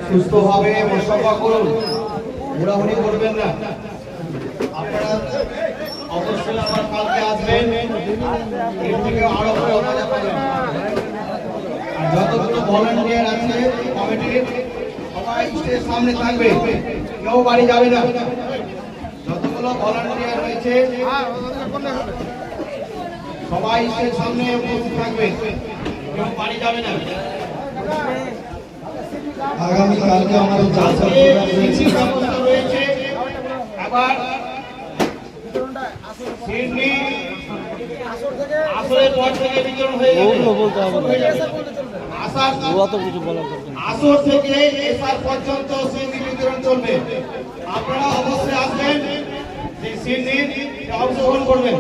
সুস্থভাবে মোসাফা করুন, ঘোরাঘুরি করবেন না। আপনারা অবশ্যই আমার কালকে আসবেন, এর থেকে আরো ভালো মজা পাবেন। যতগুলো ভলান্টিয়ার আছে কমিটির সবাই স্টেজ সামনে থাকবে, কেউ বাড়ি যাবে না। যতগুলো ভলান্টিয়ার রয়েছে সবাই স্টেজ সামনে উপস্থিত থাকবে, কেউ বাড়ি যাবে না। আগামী কালকে আমাদের ব্যবস্থা রয়েছে। আবার আসরের পর থেকে বিতরণ হয়ে যাবে, আসর থেকে এসার পর্যন্ত সিন্ডি বিতরণ চলবে। আপনারা অবশ্যই আসবেন, সেই সিন্ডি অংশগ্রহণ করবেন।